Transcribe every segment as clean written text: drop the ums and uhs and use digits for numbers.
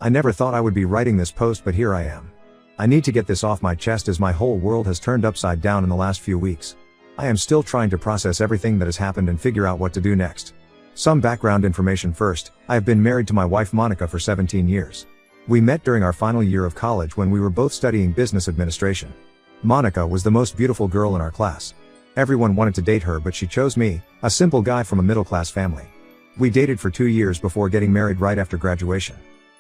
I never thought I would be writing this post, but here I am. I need to get this off my chest as my whole world has turned upside down in the last few weeks. I am still trying to process everything that has happened and figure out what to do next. Some background information first. I have been married to my wife Monica for 17 years. We met during our final year of college when we were both studying business administration. Monica was the most beautiful girl in our class. Everyone wanted to date her, but she chose me, a simple guy from a middle-class family. We dated for 2 years before getting married right after graduation.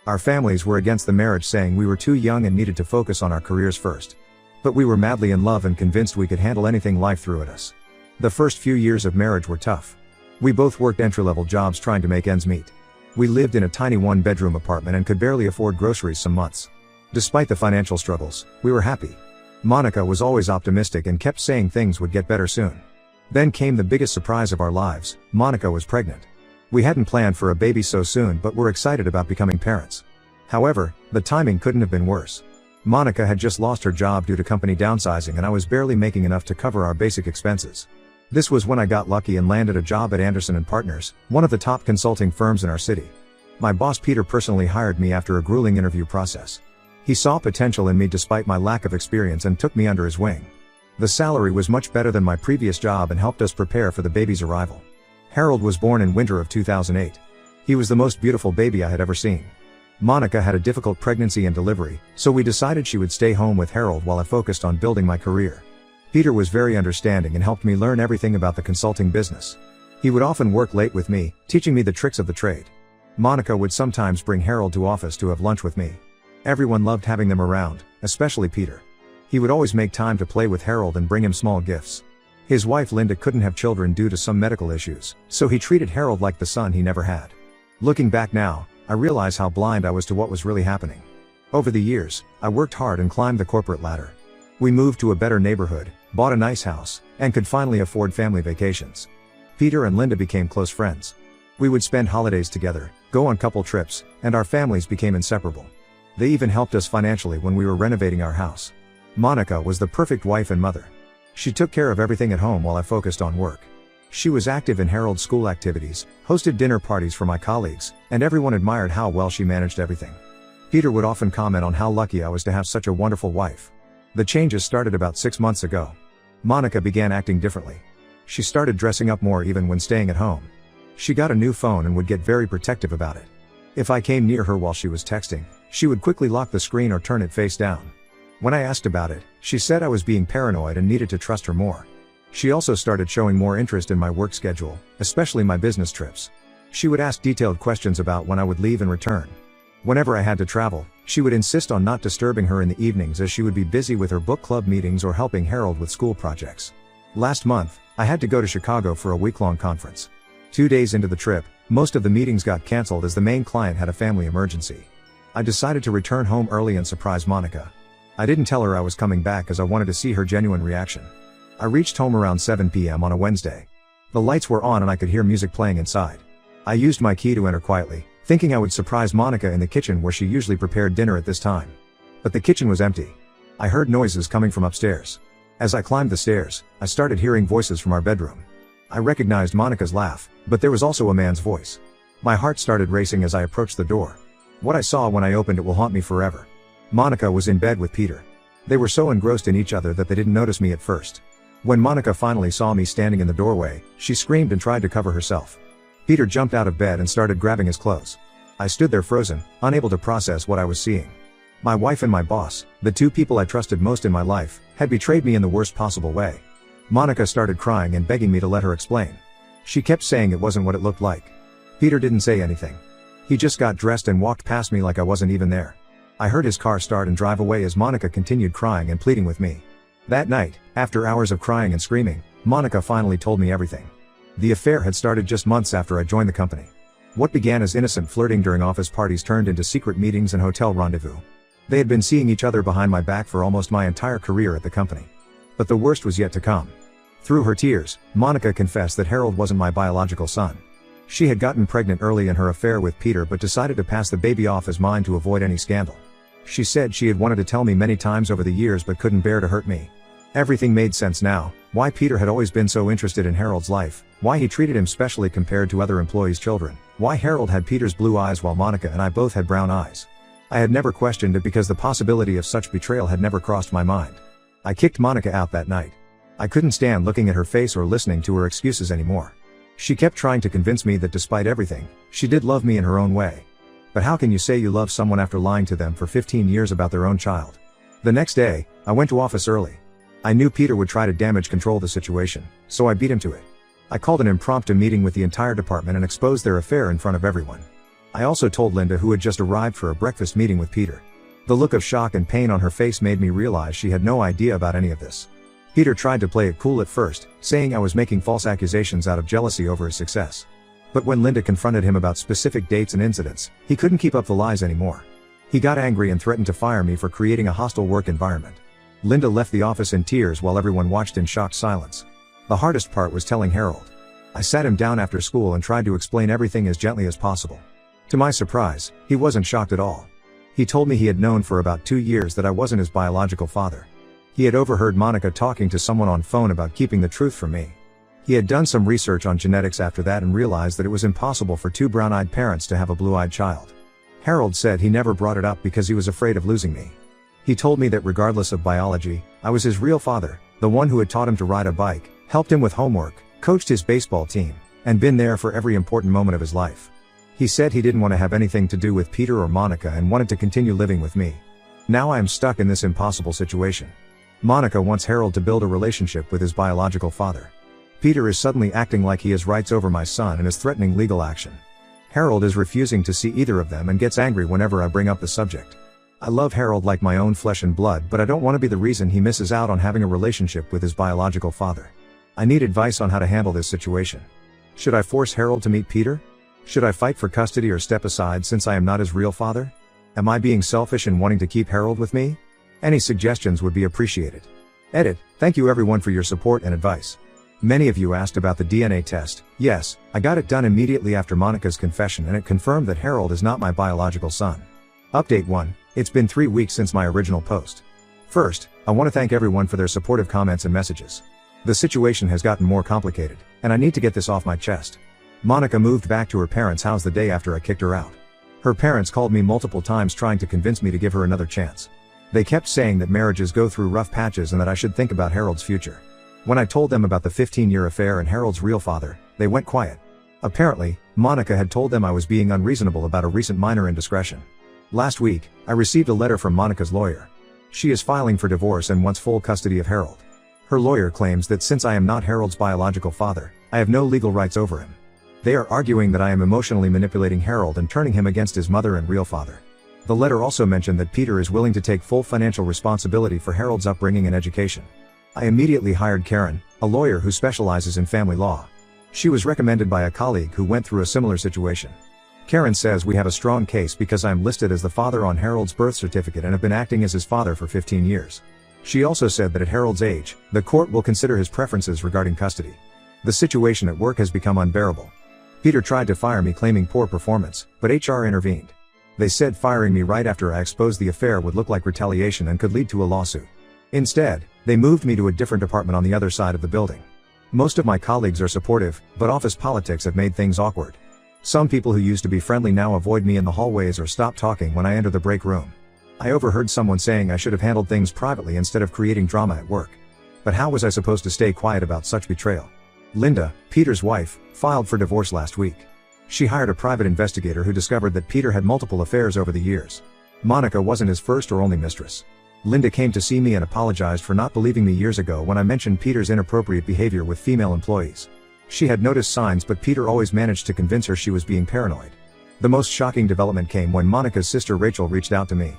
Our families were against the marriage, saying we were too young and needed to focus on our careers first. But we were madly in love and convinced we could handle anything life threw at us. The first few years of marriage were tough. We both worked entry-level jobs trying to make ends meet. We lived in a tiny one-bedroom apartment and could barely afford groceries some months. Despite the financial struggles, we were happy. Monica was always optimistic and kept saying things would get better soon. Then came the biggest surprise of our lives. Monica was pregnant. We hadn't planned for a baby so soon, but were excited about becoming parents. However, the timing couldn't have been worse. Monica had just lost her job due to company downsizing, and I was barely making enough to cover our basic expenses. This was when I got lucky and landed a job at Anderson & Partners, one of the top consulting firms in our city. My boss Peter personally hired me after a grueling interview process. He saw potential in me despite my lack of experience and took me under his wing. The salary was much better than my previous job and helped us prepare for the baby's arrival. Harold was born in winter of 2008. He was the most beautiful baby I had ever seen. Monica had a difficult pregnancy and delivery, so we decided she would stay home with Harold while I focused on building my career. Peter was very understanding and helped me learn everything about the consulting business. He would often work late with me, teaching me the tricks of the trade. Monica would sometimes bring Harold to office to have lunch with me. Everyone loved having them around, especially Peter. He would always make time to play with Harold and bring him small gifts. His wife Linda couldn't have children due to some medical issues, so he treated Harold like the son he never had. Looking back now, I realize how blind I was to what was really happening. Over the years, I worked hard and climbed the corporate ladder. We moved to a better neighborhood, bought a nice house, and could finally afford family vacations. Peter and Linda became close friends. We would spend holidays together, go on couple trips, and our families became inseparable. They even helped us financially when we were renovating our house. Monica was the perfect wife and mother. She took care of everything at home while I focused on work. She was active in Harold's school activities, hosted dinner parties for my colleagues, and everyone admired how well she managed everything. Peter would often comment on how lucky I was to have such a wonderful wife. The changes started about 6 months ago. Monica began acting differently. She started dressing up more even when staying at home. She got a new phone and would get very protective about it. If I came near her while she was texting, she would quickly lock the screen or turn it face down. When I asked about it, she said I was being paranoid and needed to trust her more. She also started showing more interest in my work schedule, especially my business trips. She would ask detailed questions about when I would leave and return. Whenever I had to travel, she would insist on not disturbing her in the evenings as she would be busy with her book club meetings or helping Harold with school projects. Last month, I had to go to Chicago for a week-long conference. 2 days into the trip, most of the meetings got canceled as the main client had a family emergency. I decided to return home early and surprise Monica. I didn't tell her I was coming back as I wanted to see her genuine reaction. I reached home around 7 p.m. on a Wednesday. The lights were on and I could hear music playing inside. I used my key to enter quietly, thinking I would surprise Monica in the kitchen where she usually prepared dinner at this time. But the kitchen was empty. I heard noises coming from upstairs. As I climbed the stairs, I started hearing voices from our bedroom. I recognized Monica's laugh, but there was also a man's voice. My heart started racing as I approached the door. What I saw when I opened it will haunt me forever. Monica was in bed with Peter. They were so engrossed in each other that they didn't notice me at first. When Monica finally saw me standing in the doorway, she screamed and tried to cover herself. Peter jumped out of bed and started grabbing his clothes. I stood there frozen, unable to process what I was seeing. My wife and my boss, the two people I trusted most in my life, had betrayed me in the worst possible way. Monica started crying and begging me to let her explain. She kept saying it wasn't what it looked like. Peter didn't say anything. He just got dressed and walked past me like I wasn't even there. I heard his car start and drive away as Monica continued crying and pleading with me. That night, after hours of crying and screaming, Monica finally told me everything. The affair had started just months after I joined the company. What began as innocent flirting during office parties turned into secret meetings and hotel rendezvous. They had been seeing each other behind my back for almost my entire career at the company. But the worst was yet to come. Through her tears, Monica confessed that Harold wasn't my biological son. She had gotten pregnant early in her affair with Peter but decided to pass the baby off as mine to avoid any scandal. She said she had wanted to tell me many times over the years but couldn't bear to hurt me. Everything made sense now, why Peter had always been so interested in Harold's life, why he treated him specially compared to other employees' children, why Harold had Peter's blue eyes while Monica and I both had brown eyes. I had never questioned it because the possibility of such betrayal had never crossed my mind. I kicked Monica out that night. I couldn't stand looking at her face or listening to her excuses anymore. She kept trying to convince me that despite everything, she did love me in her own way. But how can you say you love someone after lying to them for 15 years about their own child? The next day, I went to office early. I knew Peter would try to damage control the situation, so I beat him to it. I called an impromptu meeting with the entire department and exposed their affair in front of everyone. I also told Linda, who had just arrived for a breakfast meeting with Peter. The look of shock and pain on her face made me realize she had no idea about any of this. Peter tried to play it cool at first, saying I was making false accusations out of jealousy over his success. But when Linda confronted him about specific dates and incidents, he couldn't keep up the lies anymore. He got angry and threatened to fire me for creating a hostile work environment. Linda left the office in tears while everyone watched in shocked silence. The hardest part was telling Harold. I sat him down after school and tried to explain everything as gently as possible. To my surprise, he wasn't shocked at all. He told me he had known for about 2 years that I wasn't his biological father. He had overheard Monica talking to someone on phone about keeping the truth from me. He had done some research on genetics after that and realized that it was impossible for 2 brown-eyed parents to have a blue-eyed child. Harold said he never brought it up because he was afraid of losing me. He told me that regardless of biology, I was his real father, the one who had taught him to ride a bike, helped him with homework, coached his baseball team, and been there for every important moment of his life. He said he didn't want to have anything to do with Peter or Monica and wanted to continue living with me. Now I am stuck in this impossible situation. Monica wants Harold to build a relationship with his biological father. Peter is suddenly acting like he has rights over my son and is threatening legal action. Harold is refusing to see either of them and gets angry whenever I bring up the subject. I love Harold like my own flesh and blood, but I don't want to be the reason he misses out on having a relationship with his biological father. I need advice on how to handle this situation. Should I force Harold to meet Peter? Should I fight for custody or step aside since I am not his real father? Am I being selfish in wanting to keep Harold with me? Any suggestions would be appreciated. Edit. Thank you everyone for your support and advice. Many of you asked about the DNA test. Yes, I got it done immediately after Monica's confession and it confirmed that Harold is not my biological son. Update 1. It's been 3 weeks since my original post. First, I want to thank everyone for their supportive comments and messages. The situation has gotten more complicated, and I need to get this off my chest. Monica moved back to her parents' house the day after I kicked her out. Her parents called me multiple times trying to convince me to give her another chance. They kept saying that marriages go through rough patches and that I should think about Harold's future. When I told them about the 15-year affair and Harold's real father, they went quiet. Apparently, Monica had told them I was being unreasonable about a recent minor indiscretion. Last week, I received a letter from Monica's lawyer. She is filing for divorce and wants full custody of Harold. Her lawyer claims that since I am not Harold's biological father, I have no legal rights over him. They are arguing that I am emotionally manipulating Harold and turning him against his mother and real father. The letter also mentioned that Peter is willing to take full financial responsibility for Harold's upbringing and education. I immediately hired Karen, a lawyer who specializes in family law. She was recommended by a colleague who went through a similar situation. Karen says we have a strong case because I am listed as the father on Harold's birth certificate and have been acting as his father for 15 years. She also said that at Harold's age, the court will consider his preferences regarding custody. The situation at work has become unbearable. Peter tried to fire me claiming poor performance, but HR intervened. They said firing me right after I exposed the affair would look like retaliation and could lead to a lawsuit. Instead, they moved me to a different department on the other side of the building. Most of my colleagues are supportive, but office politics have made things awkward. Some people who used to be friendly now avoid me in the hallways or stop talking when I enter the break room. I overheard someone saying I should have handled things privately instead of creating drama at work. But how was I supposed to stay quiet about such betrayal? Linda, Peter's wife, filed for divorce last week. She hired a private investigator who discovered that Peter had multiple affairs over the years. Monica wasn't his first or only mistress. Linda came to see me and apologized for not believing me years ago when I mentioned Peter's inappropriate behavior with female employees. She had noticed signs, but Peter always managed to convince her she was being paranoid. The most shocking development came when Monica's sister Rachel reached out to me.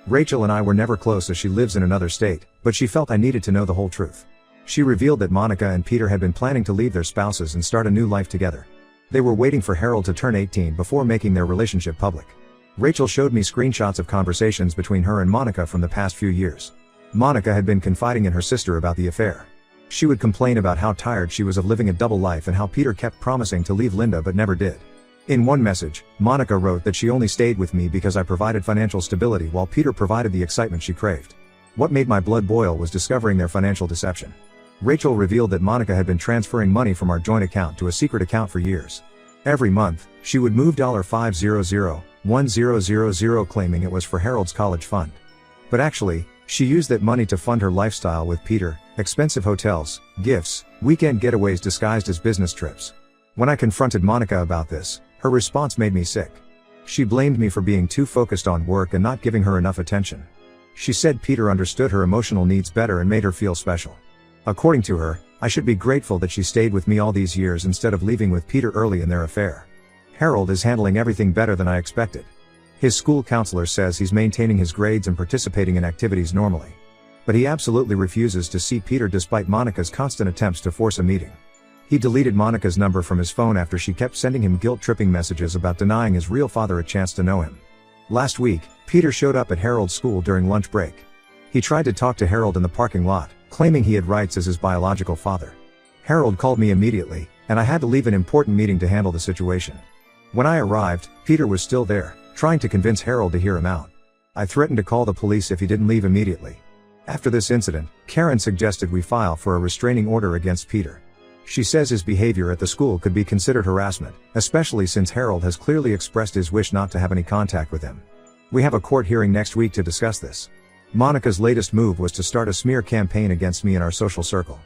Rachel and I were never close as she lives in another state, but she felt I needed to know the whole truth. She revealed that Monica and Peter had been planning to leave their spouses and start a new life together. They were waiting for Harold to turn 18 before making their relationship public. Rachel showed me screenshots of conversations between her and Monica from the past few years. Monica had been confiding in her sister about the affair. She would complain about how tired she was of living a double life and how Peter kept promising to leave Linda but never did. In one message, Monica wrote that she only stayed with me because I provided financial stability while Peter provided the excitement she craved. What made my blood boil was discovering their financial deception. Rachel revealed that Monica had been transferring money from our joint account to a secret account for years. Every month, she would move $500 1000, claiming it was for Harold's college fund. But actually, she used that money to fund her lifestyle with Peter, expensive hotels, gifts, weekend getaways disguised as business trips. When I confronted Monica about this, her response made me sick. She blamed me for being too focused on work and not giving her enough attention. She said Peter understood her emotional needs better and made her feel special. According to her, I should be grateful that she stayed with me all these years instead of leaving with Peter early in their affair. Harold is handling everything better than I expected. His school counselor says he's maintaining his grades and participating in activities normally. But he absolutely refuses to see Peter despite Monica's constant attempts to force a meeting. He deleted Monica's number from his phone after she kept sending him guilt-tripping messages about denying his real father a chance to know him. Last week, Peter showed up at Harold's school during lunch break. He tried to talk to Harold in the parking lot, claiming he had rights as his biological father. Harold called me immediately, and I had to leave an important meeting to handle the situation. When I arrived, Peter was still there, trying to convince Harold to hear him out. I threatened to call the police if he didn't leave immediately. After this incident, Karen suggested we file for a restraining order against Peter. She says his behavior at the school could be considered harassment, especially since Harold has clearly expressed his wish not to have any contact with him. We have a court hearing next week to discuss this. Monica's latest move was to start a smear campaign against me in our social circle.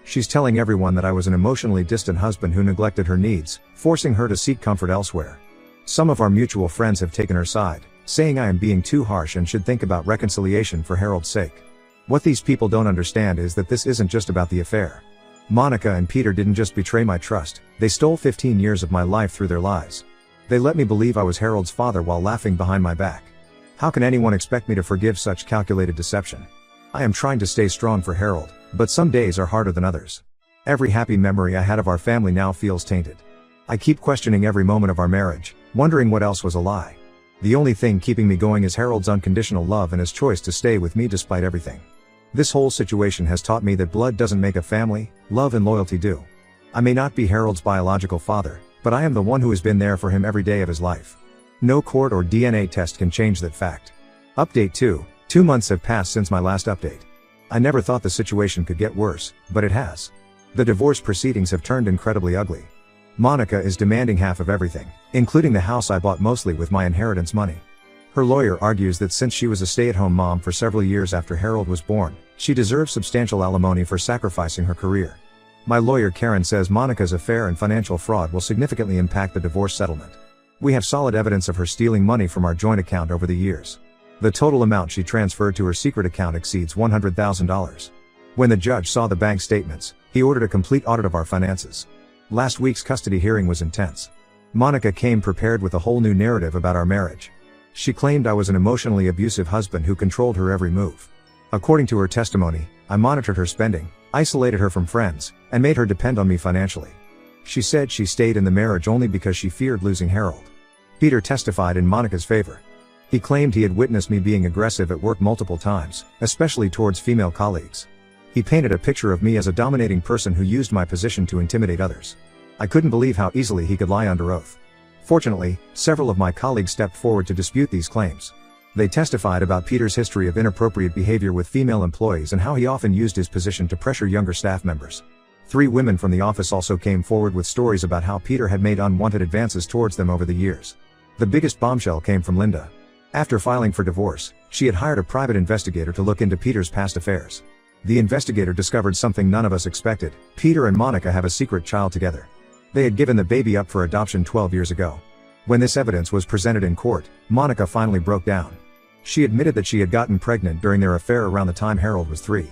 She's telling everyone that I was an emotionally distant husband who neglected her needs, forcing her to seek comfort elsewhere. Some of our mutual friends have taken her side, saying I am being too harsh and should think about reconciliation for Harold's sake. What these people don't understand is that this isn't just about the affair. Monica and Peter didn't just betray my trust, they stole 15 years of my life through their lies. They let me believe I was Harold's father while laughing behind my back. How can anyone expect me to forgive such calculated deception? I am trying to stay strong for Harold, but some days are harder than others. Every happy memory I had of our family now feels tainted. I keep questioning every moment of our marriage, wondering what else was a lie. The only thing keeping me going is Harold's unconditional love and his choice to stay with me despite everything. This whole situation has taught me that blood doesn't make a family, love and loyalty do. I may not be Harold's biological father, but I am the one who has been there for him every day of his life. No court or DNA test can change that fact. Update 2. 2 months have passed since my last update. I never thought the situation could get worse, but it has. The divorce proceedings have turned incredibly ugly. Monica is demanding half of everything, including the house I bought mostly with my inheritance money. Her lawyer argues that since she was a stay-at-home mom for several years after Harold was born, she deserves substantial alimony for sacrificing her career. My lawyer Karen says Monica's affair and financial fraud will significantly impact the divorce settlement. We have solid evidence of her stealing money from our joint account over the years. The total amount she transferred to her secret account exceeds $100,000. When the judge saw the bank statements, he ordered a complete audit of our finances. Last week's custody hearing was intense. Monica came prepared with a whole new narrative about our marriage. She claimed I was an emotionally abusive husband who controlled her every move. According to her testimony, I monitored her spending, isolated her from friends, and made her depend on me financially. She said she stayed in the marriage only because she feared losing Harold. Peter testified in Monica's favor. He claimed he had witnessed me being aggressive at work multiple times, especially towards female colleagues. He painted a picture of me as a dominating person who used my position to intimidate others. I couldn't believe how easily he could lie under oath. Fortunately, several of my colleagues stepped forward to dispute these claims. They testified about Peter's history of inappropriate behavior with female employees and how he often used his position to pressure younger staff members. 3 women from the office also came forward with stories about how Peter had made unwanted advances towards them over the years. The biggest bombshell came from Linda. After filing for divorce, she had hired a private investigator to look into Peter's past affairs. The investigator discovered something none of us expected: Peter and Monica have a secret child together. They had given the baby up for adoption 12 years ago. When this evidence was presented in court, Monica finally broke down. She admitted that she had gotten pregnant during their affair around the time Harold was 3.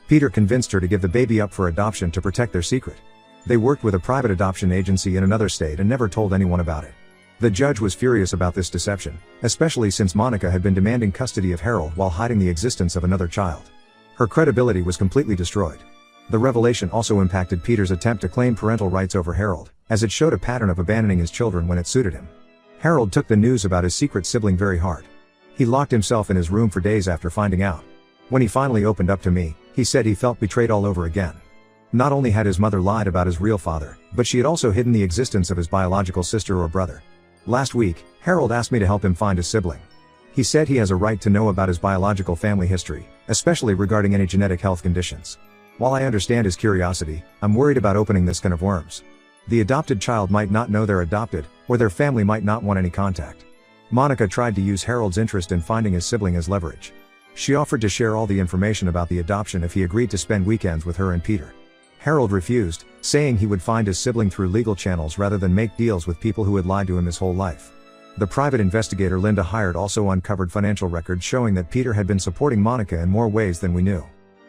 Peter convinced her to give the baby up for adoption to protect their secret. They worked with a private adoption agency in another state and never told anyone about it. The judge was furious about this deception, especially since Monica had been demanding custody of Harold while hiding the existence of another child. Her credibility was completely destroyed. The revelation also impacted Peter's attempt to claim parental rights over Harold, as it showed a pattern of abandoning his children when it suited him. Harold took the news about his secret sibling very hard. He locked himself in his room for days after finding out. When he finally opened up to me, he said he felt betrayed all over again. Not only had his mother lied about his real father, but she had also hidden the existence of his biological sister or brother. Last week, Harold asked me to help him find his sibling. He said he has a right to know about his biological family history, especially regarding any genetic health conditions. While I understand his curiosity, I'm worried about opening this can of worms. The adopted child might not know they're adopted, or their family might not want any contact. Monica tried to use Harold's interest in finding his sibling as leverage. She offered to share all the information about the adoption if he agreed to spend weekends with her and Peter. Harold refused, saying he would find his sibling through legal channels rather than make deals with people who had lied to him his whole life. The private investigator Linda hired also uncovered financial records showing that Peter had been supporting Monica in more ways than we knew.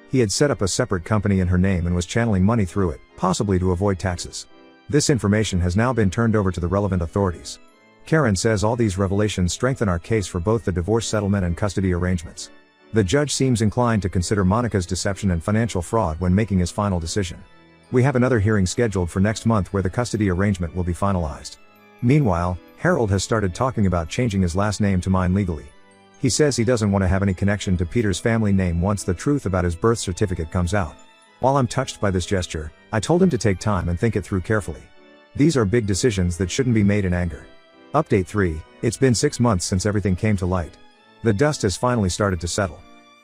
He had set up a separate company in her name and was channeling money through it, possibly to avoid taxes. This information has now been turned over to the relevant authorities. Karen says all these revelations strengthen our case for both the divorce settlement and custody arrangements. The judge seems inclined to consider Monica's deception and financial fraud when making his final decision. We have another hearing scheduled for next month where the custody arrangement will be finalized. Meanwhile, Harold has started talking about changing his last name to mine legally. He says he doesn't want to have any connection to Peter's family name once the truth about his birth certificate comes out. While I'm touched by this gesture, I told him to take time and think it through carefully. These are big decisions that shouldn't be made in anger. Update 3, it's been 6 months since everything came to light. The dust has finally started to settle.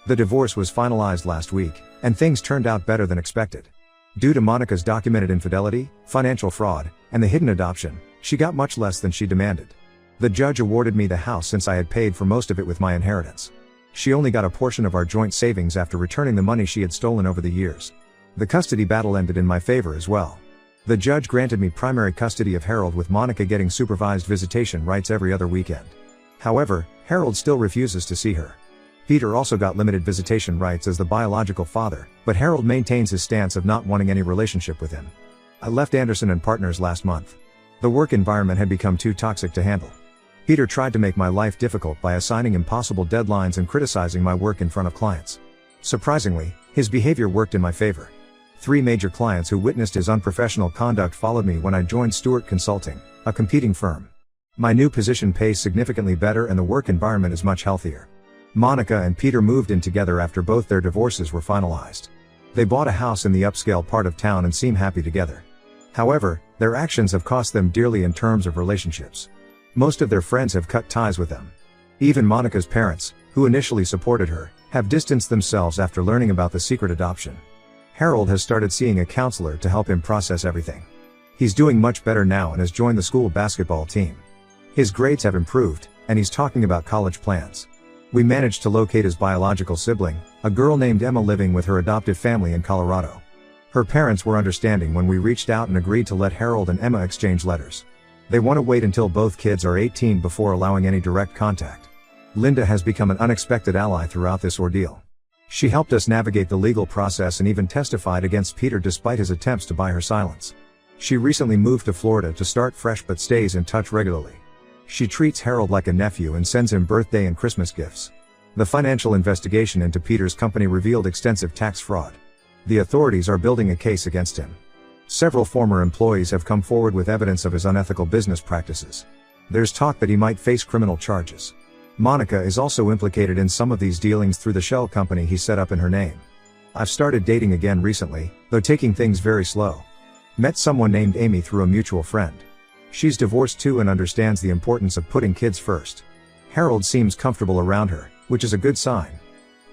The divorce was finalized last week, and things turned out better than expected. Due to Monica's documented infidelity, financial fraud, and the hidden adoption, she got much less than she demanded. The judge awarded me the house since I had paid for most of it with my inheritance. She only got a portion of our joint savings after returning the money she had stolen over the years. The custody battle ended in my favor as well. The judge granted me primary custody of Harold with Monica getting supervised visitation rights every other weekend. However, Harold still refuses to see her. Peter also got limited visitation rights as the biological father, but Harold maintains his stance of not wanting any relationship with him. I left Anderson and Partners last month. The work environment had become too toxic to handle. Peter tried to make my life difficult by assigning impossible deadlines and criticizing my work in front of clients. Surprisingly, his behavior worked in my favor. 3 major clients who witnessed his unprofessional conduct followed me when I joined Stewart Consulting, a competing firm. My new position pays significantly better and the work environment is much healthier. Monica and Peter moved in together after both their divorces were finalized. They bought a house in the upscale part of town and seem happy together. However, their actions have cost them dearly in terms of relationships. Most of their friends have cut ties with them. Even Monica's parents, who initially supported her, have distanced themselves after learning about the secret adoption. Harold has started seeing a counselor to help him process everything. He's doing much better now and has joined the school basketball team. His grades have improved, and he's talking about college plans. We managed to locate his biological sibling, a girl named Emma living with her adoptive family in Colorado. Her parents were understanding when we reached out and agreed to let Harold and Emma exchange letters. They want to wait until both kids are 18 before allowing any direct contact. Linda has become an unexpected ally throughout this ordeal. She helped us navigate the legal process and even testified against Peter despite his attempts to buy her silence. She recently moved to Florida to start fresh but stays in touch regularly. She treats Harold like a nephew and sends him birthday and Christmas gifts. The financial investigation into Peter's company revealed extensive tax fraud. The authorities are building a case against him. Several former employees have come forward with evidence of his unethical business practices. There's talk that he might face criminal charges. Monica is also implicated in some of these dealings through the shell company he set up in her name. I've started dating again recently, though taking things very slow. Met someone named Amy through a mutual friend. She's divorced too and understands the importance of putting kids first. Harold seems comfortable around her, which is a good sign.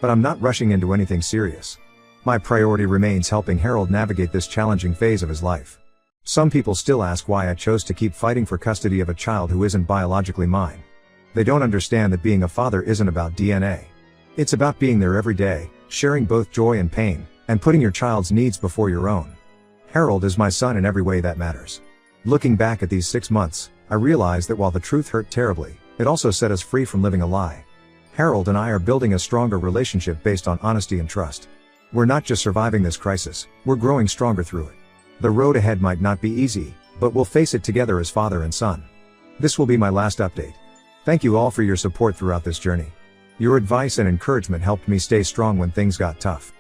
But I'm not rushing into anything serious. My priority remains helping Harold navigate this challenging phase of his life. Some people still ask why I chose to keep fighting for custody of a child who isn't biologically mine. They don't understand that being a father isn't about DNA. It's about being there every day, sharing both joy and pain, and putting your child's needs before your own. Harold is my son in every way that matters. Looking back at these 6 months, I realize that while the truth hurt terribly, it also set us free from living a lie. Harold and I are building a stronger relationship based on honesty and trust. We're not just surviving this crisis, we're growing stronger through it. The road ahead might not be easy, but we'll face it together as father and son. This will be my last update. Thank you all for your support throughout this journey. Your advice and encouragement helped me stay strong when things got tough.